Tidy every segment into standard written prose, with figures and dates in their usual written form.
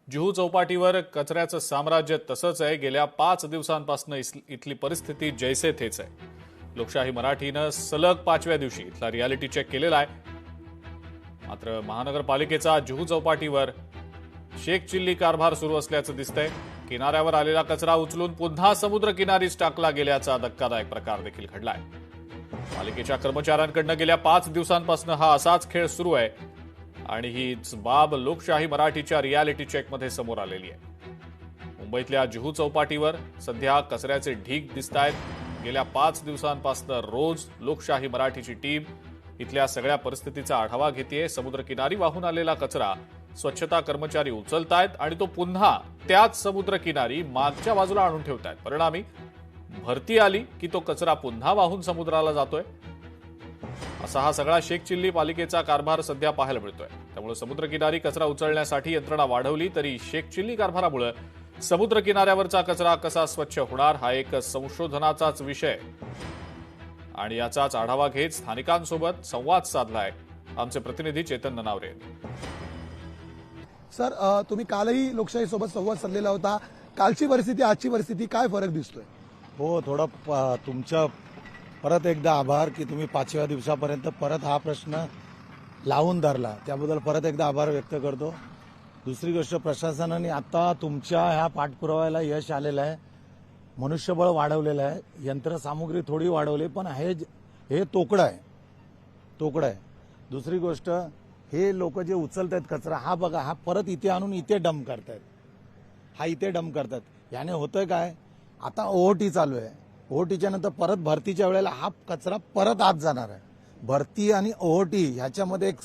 जुहू चौपाटीवर कचऱ्याचं साम्राज्य तसंच आहे। गेल्या 5 दिवसांपासून इथली परिस्थिती जैसे थेच आहे। लोकशाही मराठीनं सलग 5व्या दिवशी इथला रियालिटी चेक केलेला आहे। मात्र महानगरपालिकेचा जुहू चौपाटीवर शेख चिल्ली कारभार सुरू असल्याचं दिसतंय। किनाऱ्यावर आलेला कचरा उचलून पुन्हा समुद्रकिनारीच टाकला गेल्याचा धक्कादायक प्रकार देखील घडलाय। पालिकेच्या कर्मचाऱ्यांकडनं गेल्या 5 दिवसांपासून हा असाच खेळ सुरू आहे आणि हीच बाब लोकशाही मराठीच्या रियालिटी चेकमध्ये समोर आलेली आहे। मुंबईतल्या जुहू चौपाटीवर सध्या कचऱ्याचे ढीग दिसतायत। गेल्या 5 दिवसांपासून रोज लोकशाही मराठीची टीम इथल्या सगळ्या परिस्थितीचा आढावा घेतेय। समुद्रकिनारी वाहून आलेला कचरा स्वच्छता कर्मचारी उचलतायत आणि तो पुन्हा त्याच समुद्रकिनारी मागच्या बाजूला आणून ठेवतायत। परिणामी भरती आली की तो कचरा पुन्हा वाहून समुद्राला जातोय। असा हा सगळा शेख चिल्ली पालिकेचा कारभार सध्या पाहायला मिळतोय। त्यामुळे समुद्रकिनारी कचरा उचलण्यासाठी यंत्रणा वाढवली तरी शेख चिल्ली कारभारामुळे समुद्रकिनाऱ्यावरचा कचरा कसा स्वच्छ होणार हा एक संशोधनाचाच विषय आणि याचाच आढावा घेत स्थानिकांसोबत संवाद साधलाय आमचे प्रतिनिधी चेतन ननावरे। सर, तुम्ही कालही लोकशाही सोबत संवाद साधलेला होता। कालची परिस्थिती आजची परिस्थिती काय फरक दिसतोय? हो, थोडा तुमच्या परत एकदा आभार की तुम्ही 5व्या दिवसापर्यंत परत हा प्रश्न लावून धरला, त्याबद्दल परत एकदा आभार व्यक्त करतो। दुसरी गोष्ट, प्रशासनाने आता तुमच्या ह्या पाठपुराव्याला यश आलेलं आहे। मनुष्यबळ वाढवलेलं आहे, यंत्रसामुग्री थोडी वाढवली, पण हे तोकडं आहे। दुसरी गोष्ट, हे लोक जे उचलत आहेत कचरा, हा बघा, हा परत इथे आणून इथे डंप करतायत। याने होतंय काय, आता ओहोटी चालू आहे। ओहोटीच्या नंतर परत भरतीच्या वेळेला हा कचरा परत आत जाणार आहे। भरती आणि ओहोटी ह्याच्यामध्ये एक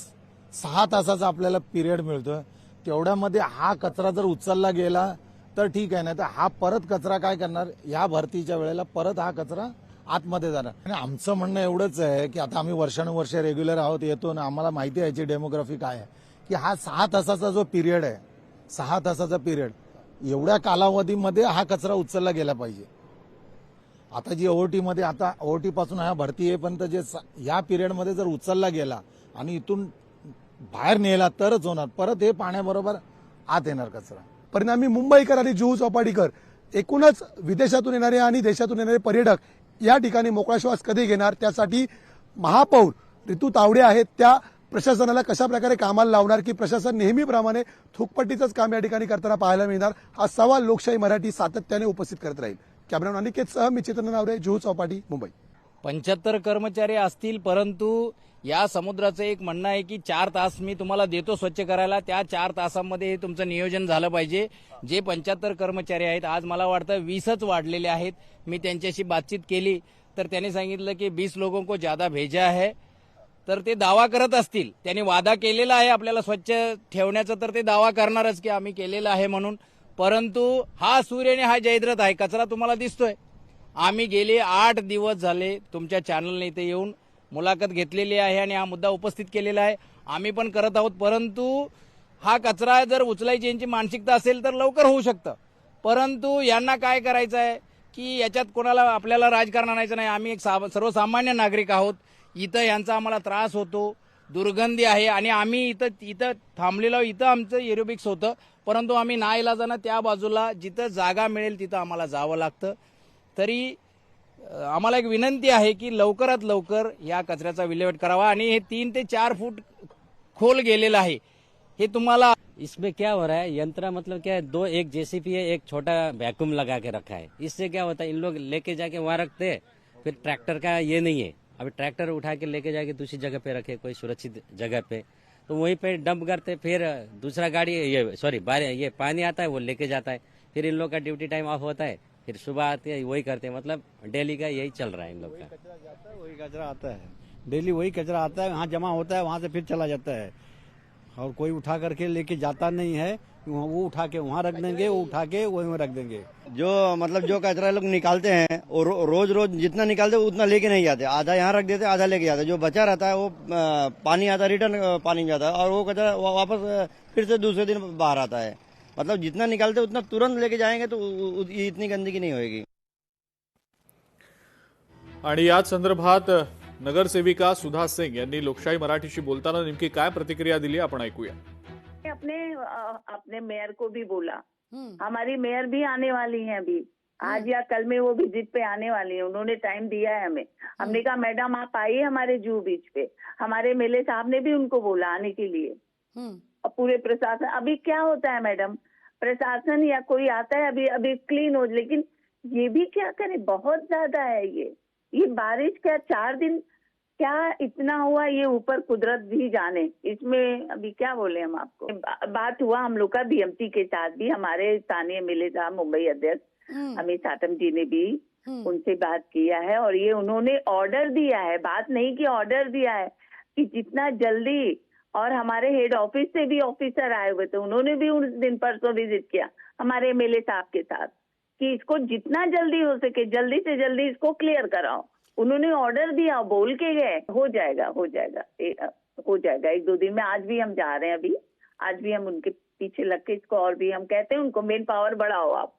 6 तासाचा आपल्याला पिरियड मिळतोय। तेवढ्यामध्ये हा कचरा जर उचलला गेला तर ठीक आहे, नाही तर हा परत कचरा काय करणार, या भरतीच्या वेळेला परत हा कचरा आतमध्ये जाणार। आणि आमचं म्हणणं एवढंच आहे की आता आम्ही वर्षानुवर्ष रेग्युलर आहोत, येतो ना, आम्हाला माहिती आहे याची डेमोग्राफी काय आहे, की हा 6 तासाचा जो पिरियड आहे, 6 तासाचा पिरियड, एवढ्या कालावधीमध्ये हा कचरा उचलला गेला पाहिजे। आता जी ओहोटीमध्ये, आता ओहोटी पासून हा भरती येईपर्यंत जे या पिरियडमध्ये जर उचलला गेला आणि इथून बाहेर नेला तरच होणार, परत हे पाण्याबरोबर आत येणार कचरा। परिणामी मुंबईकर आणि जुहू चौपाटीकर एकूणच विदेशातून येणारे आणि देशातून येणारे पर्यटक या ठिकाणी मोकळा श्वास कधी घेणार, त्यासाठी महापौर ऋतू तावडे आहेत, त्या प्रशासनाला कशा प्रकारे कामाला लावणार की प्रशासन नेहमीप्रमाणे थुकपट्टीचंच काम या ठिकाणी करताना पाहायला मिळणार, हा सवाल लोकशाही मराठी सातत्याने उपस्थित करत राहील। कॅमेरामॅन अनिकेतसह मी चेतन ननावरे, जुहू चौपाटी, मुंबई। 75 कर्मचारी असतील, परंतु या समुद्राचं एक म्हणणं आहे की 4 तास मी तुम्हाला देतो स्वच्छ करायला, त्या 4 तासांमध्ये हे तुमचं नियोजन झालं पाहिजे। जे 75 कर्मचारी आहेत, आज मला वाटतं 20च वाढलेले आहेत। मी त्यांच्याशी बातचीत केली तर त्यांनी सांगितलं की 20 लोगों को ज्यादा भेजा है। तर ते दावा करत असतील, त्यांनी वादा केलेला आहे आपल्याला स्वच्छ ठेवण्याचा, तर ते दावा करणारच की आम्ही केलेलं आहे म्हणून। परंतु हा सूर्य आणि हा जयद्रथ आहे, कचरा तुम्हाला दिसतोय। आम्ही गेले 8 दिवस झाले तुमच्या चॅनलने इथे येऊन मुलाखत घेतलेली आहे आणि हा मुद्दा उपस्थित केलेला आहे, आम्ही पण करत आहोत। परंतु हा कचरा जर उचलायची यांची मानसिकता असेल तर लवकर होऊ शकतं, परंतु यांना काय करायचं आहे की याच्यात कोणाला आपल्याला राजकारण आणायचं नाही। आम्ही एक सर्वसामान्य नागरिक आहोत, इथं यांचा आम्हाला त्रास होतो, दुर्गंधी आहे आणि आम्ही इथं थांबलेलो, इथं आमचं एरोबिक्स होतं, परंतु आम्ही नाईलाजानं त्या बाजूला जिथं जागा मिळेल तिथं आम्हाला जावं लागतं। तरी आम्हाला एक विनंती आहे की लवकरात लवकर या कचऱ्याचा विल्हेवाट करावा। आणि हे 3 ते 4 फूट खोल गेलेलं आहे, हे तुम्हाला इसमें क्या हो रहा है, यंत्र मतलब क्या है, एक जेसीबी है, एक छोटा वैक्यूम लगा के रखा है। इससे क्या होता है, इन लोग लेके जाके वहां रखते हैं, फिर ट्रैक्टर का ये नहीं है, अभी ट्रैक्टर उठा के लेके जाके दूसरी जगह पे रखे, कोई सुरक्षित जगह पे, तो वहीं पे डंप करते, फिर दूसरा गाड़ी ये पानी आता है वो लेके जाता है, फिर इन लोग का ड्यूटी टाइम ऑफ होता है, फिर सुबह आते हैं वही करते हैं। मतलब डेली का यही चल रहा है इन लोग का। वही कचरा आता है, डेली वही कचरा आता है, वहाँ जमा होता है, वहाँ से फिर चला जाता है और कोई उठा करके लेके जाता नहीं है। वो उठा के वहाँ रख देंगे, वो उठा के वहीं रख देंगे। जो कचरा लोग निकालते हैं और रोज जितना निकालते हैं उतना लेके नहीं जाते, आधा यहाँ रख देते, आधा लेके जाते। जो बचा रहता है वो पानी आता है, रिटर्न पानी जाता है और वो कचरा वापस फिर से दूसरे दिन बाहर आता है। मतलब जितना निकालते उतना तुरंत लेके जाएंगे तो इतनी गंदगी नहीं होगी। आणि याच संदर्भात नगरसेविका सुधा सिंग यांनी लोकशाही मराठीशी बोलताना नेमकी काय प्रतिक्रिया दिली आपण ऐकूया। अपने मेयर को भी बोला, हमारी मेयर भी आने वाली हैं अभी, आज या कल में वो विजिट पे आने वाली है, उन्होंने टाइम दिया है हमें। हमने कहा मैडम आप आइए हमारे जूहू बीच पे, हमारे एमएलए साहब ने भी उनको बोला आने के लिए। और पूरे प्रशासन, अभी क्या होता है मैडम, प्रशासन या कोई आता है अभी क्लीन हो, लेकिन ये भी क्या करे, बहुत ज्यादा है ये बारिश क्या 4 दिन क्या इतना हुआ, ये ऊपर कुदरत भी जाने। इसमें अभी क्या बोले हम आपको। बात हुआ हम लोग का बीएमसी के साथ भी, हमारे स्थानीय एमएलए साहब मुंबई अध्यक्ष अमित साटम जी ने भी उनसे बात किया है, और ये उन्होंने ऑर्डर दिया है, बात नहीं कि ऑर्डर दिया है कि जितना जल्दी, और हमारे हेड ऑफिस से भी ऑफिसर आए हुए थे, उन्होंने भी उस दिन परसों विजिट किया हमारे एमएलए साहब के साथ कि इसको जितना जल्दी हो सके जल्दी से जल्दी इसको क्लियर कराओ। उन्होंने ऑर्डर दिया, बोल के गए, हो जाएगा 1-2 दिन में। आज भी हम जा रहे हैं, अभी आज भी हम उनके पीछे लग के इसको, और भी हम कहते हैं उनको मेन पावर बढ़ाओ आप,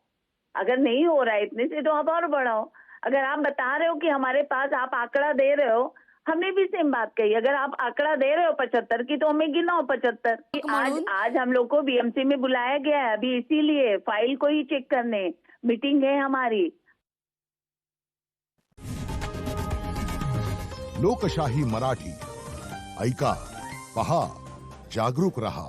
अगर नहीं हो रहा है इतने से तो आप और बढ़ाओ। अगर आप बता रहे हो कि हमारे पास आप आंकड़ा दे रहे हो, हमने भी सेम बात कही, अगर आप आंकड़ा दे रहे हो 75 की तो हमें गिनाओ 75। आज हम लोग को बीएमसी में बुलाया गया है अभी, इसीलिए फाइल को ही चेक करने मीटिंग है हमारी। लोकशाही मराठी ऐका, पहा, जागरूक रहा।